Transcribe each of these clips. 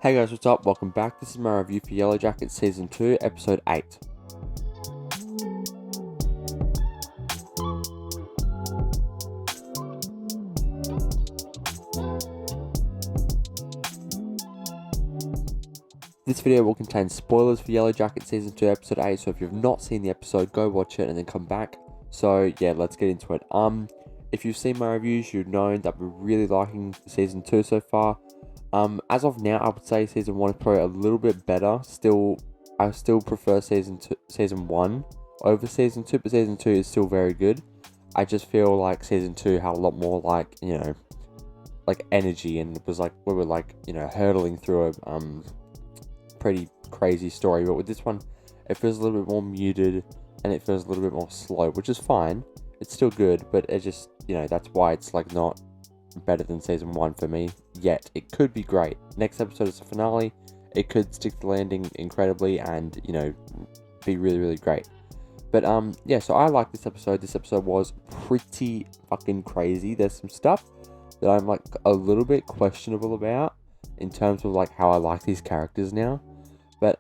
Hey guys, what's up? Welcome back. This is my review for Yellowjackets Season 2, Episode 8. This video will contain spoilers for Yellowjackets Season 2, Episode 8, so if you've not seen the episode, go watch it and then come back. So yeah, let's get into it. If you've seen my reviews, you've known that we're really liking Season 2 so far. As of now, I would say Season 1 is probably a little bit better. I still prefer Season 1 over Season 2, but Season 2 is still very good. I just feel like Season 2 had a lot more, like energy, and it was like, we were like, hurtling through a, pretty crazy story. But with this one, it feels a little bit more muted, and it feels a little bit more slow, which is fine. It's still good, but it just, that's why it's like not better than Season 1 for me yet. It could be great. Next episode is the finale. It could stick the landing incredibly and, be really, really great. But, yeah, so I like this episode. This episode was pretty fucking crazy. There's some stuff that I'm, like, a little bit questionable about in terms of, like, how I like these characters now. But,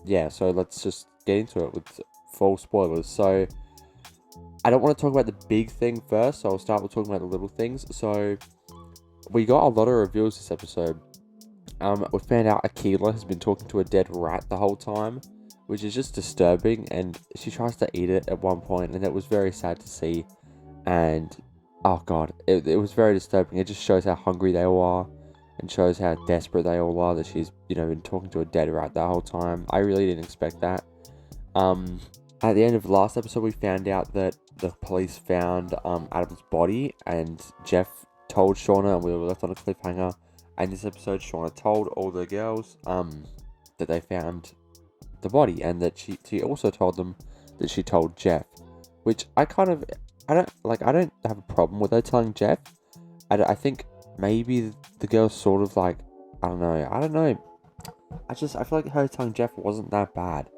yeah, so let's just get into it with full spoilers. So, I don't want to talk about the big thing first, so I'll start with talking about the little things. So, we got a lot of reveals this episode. We found out Akila has been talking to a dead rat the whole time, which is just disturbing, and she tries to eat it at one point, and it was very sad to see. And, oh god, it was very disturbing. It just shows how hungry they all are, and shows how desperate they all are that she's, been talking to a dead rat the whole time. I really didn't expect that. At the end of the last episode, we found out that the police found Adam's body, and Jeff told Shauna, and we were left on a cliffhanger. And this episode, Shauna told all the girls that they found the body, and that she also told them that she told Jeff, which I don't have a problem with her telling Jeff. I think maybe the girls sort of like, I don't know. I feel like her telling Jeff wasn't that bad,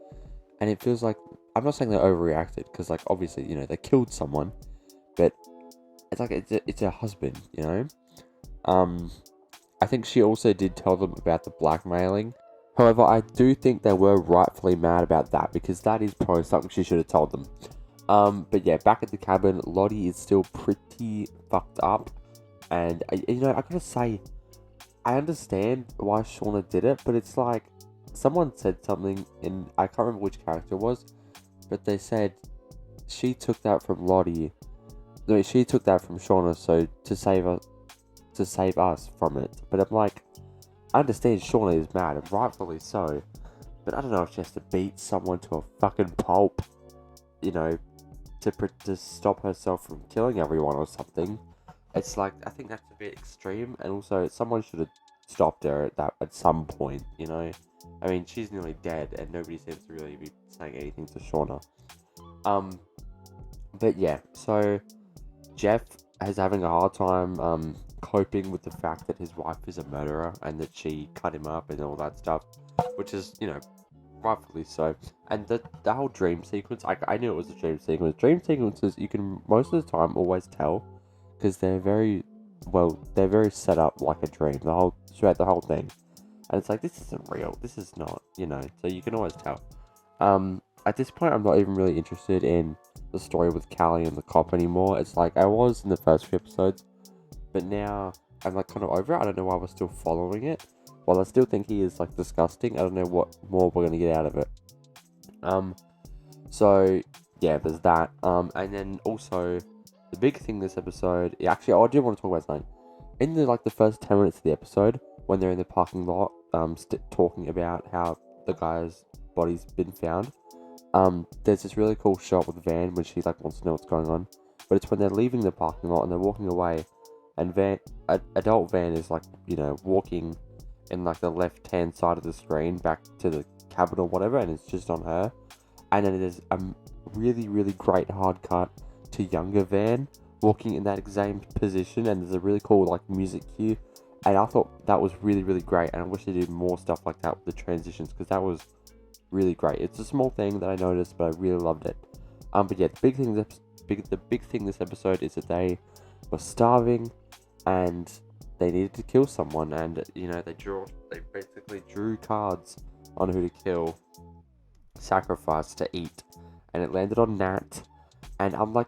and it feels like, I'm not saying they overreacted, because like obviously they killed someone, but it's like it's her husband, I think she also did tell them about the blackmailing. However, I do think they were rightfully mad about that, because that is probably something she should have told them. But yeah, back at the cabin, Lottie is still pretty fucked up, and I gotta say, I understand why Shauna did it, but it's like, someone said something, and I can't remember which character it was, but they said she took that from Lottie. No, she took that from Shauna, so to save us from it. But I'm like, I understand Shauna is mad, and rightfully so, but I don't know if she has to beat someone to a fucking pulp, to stop herself from killing everyone or something. It's like, I think that's a bit extreme, and also someone should have stopped her at some point, I mean, she's nearly dead, and nobody seems to really be saying anything to Shauna. But yeah, so Jeff is having a hard time coping with the fact that his wife is a murderer, and that she cut him up and all that stuff, which is, rightfully so. And the whole dream sequence, I knew it was a dream sequence. Dream sequences, you can most of the time always tell, because they're very set up like a dream throughout the whole thing. And it's like, this isn't real, this is not, so you can always tell. At this point, I'm not even really interested in the story with Callie and the cop anymore. It's like, I was in the first few episodes, but now I'm like kind of over it. I don't know why we're still following it. While I still think he is like disgusting, I don't know what more we're gonna get out of it. So yeah, there's that. And then also the big thing this episode, actually, I do want to talk about something. In the first 10 minutes of the episode, when they're in the parking lot, talking about how the guy's body's been found, there's this really cool shot with Van when she wants to know what's going on. But it's when they're leaving the parking lot and they're walking away, and adult Van is walking in the left hand side of the screen back to the cabin or whatever, and it's just on her. And then there's a really, really great hard cut to younger Van walking in that exact position, and there's a really cool music cue. And I thought that was really, really great, and I wish they did more stuff like that with the transitions, because that was really great. It's a small thing that I noticed, but I really loved it. But yeah, the big thing this episode is that they were starving, and they needed to kill someone, and they basically drew cards on who to kill, sacrifice to eat, and it landed on Nat. And I'm like,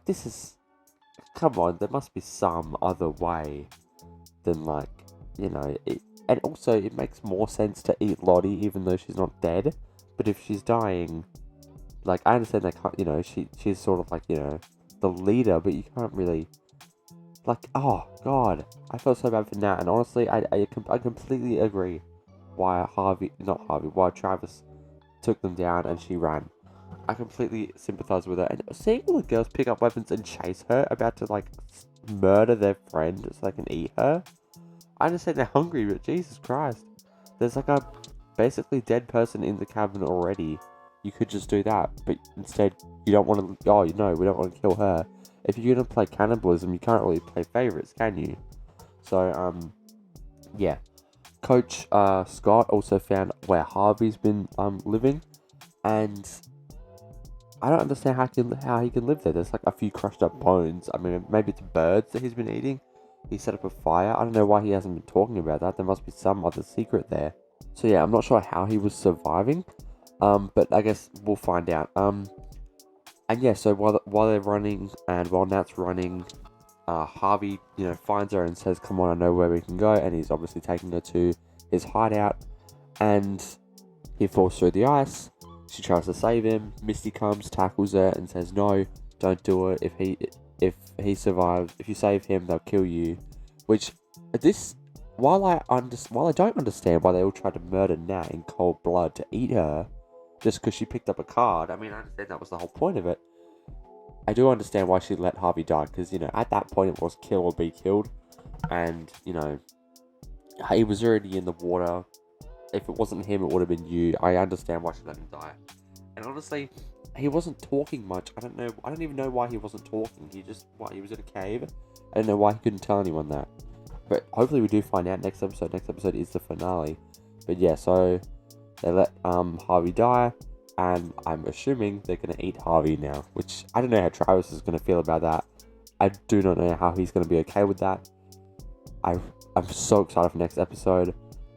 come on, there must be some other way than and also it makes more sense to eat Lottie even though she's not dead. But if she's dying, like, I understand they can't, she's sort of like, the leader, but you can't really, like, oh god, I felt so bad for Nat. And honestly, I completely agree why Travis took them down and she ran. I completely sympathize with her. And seeing all the girls pick up weapons and chase her, about to, like, murder their friend so they can eat her. I understand they're hungry, but Jesus Christ. There's, like, a basically dead person in the cabin already. You could just do that. But instead, you don't want to... Oh, we don't want to kill her. If you're going to play cannibalism, you can't really play favorites, can you? So, yeah. Coach Scott also found where Harvey's been living. And I don't understand how he can live there. There's like a few crushed up bones. I mean, maybe it's birds that he's been eating. He set up a fire. I don't know why he hasn't been talking about that. There must be some other secret there. So yeah, I'm not sure how he was surviving. But I guess we'll find out. And yeah, so while they're running and while Nat's running, Harvey, finds her and says, "Come on, I know where we can go." And he's obviously taking her to his hideout. And he falls through the ice. She tries to save him. Misty comes, tackles her, and says, "No, don't do it. If he survives, if you save him, they'll kill you." Which, while I don't understand why they all tried to murder Nat in cold blood to eat her, just because she picked up a card. I mean, I understand that was the whole point of it. I do understand why she let Harvey die, because at that point it was kill or be killed, and he was already in the water. If it wasn't him, it would have been you. I understand why she let him die. And honestly, he wasn't talking much. I don't even know why he wasn't talking. He was in a cave. I don't know why he couldn't tell anyone that. But hopefully we do find out next episode. Next episode is the finale. But yeah, so they let Harvey die, and I'm assuming they're gonna eat Harvey now. Which I don't know how Travis is gonna feel about that. I do not know how he's gonna be okay with that. I'm so excited for next episode.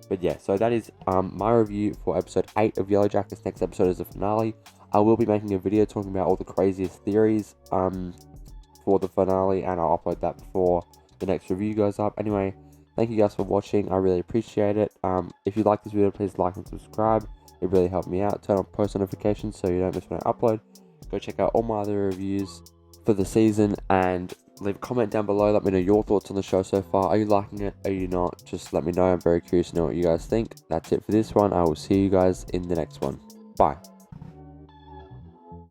But yeah, so that is my review for episode 8 of Yellowjackets. Next episode is the finale. I will be making a video talking about all the craziest theories for the finale, and I'll upload that before the next review goes up. Anyway, thank you guys for watching. I really appreciate it. If you like this video, please like and subscribe. It really helped me out. Turn on post notifications so you don't miss when I upload. Go check out all my other reviews for the season, and leave a comment down below. Let me know your thoughts on the show so far. Are you liking it? Are you not? Just let me know. I'm very curious to know what you guys think. That's it for this one. I will see you guys in the next one. Bye.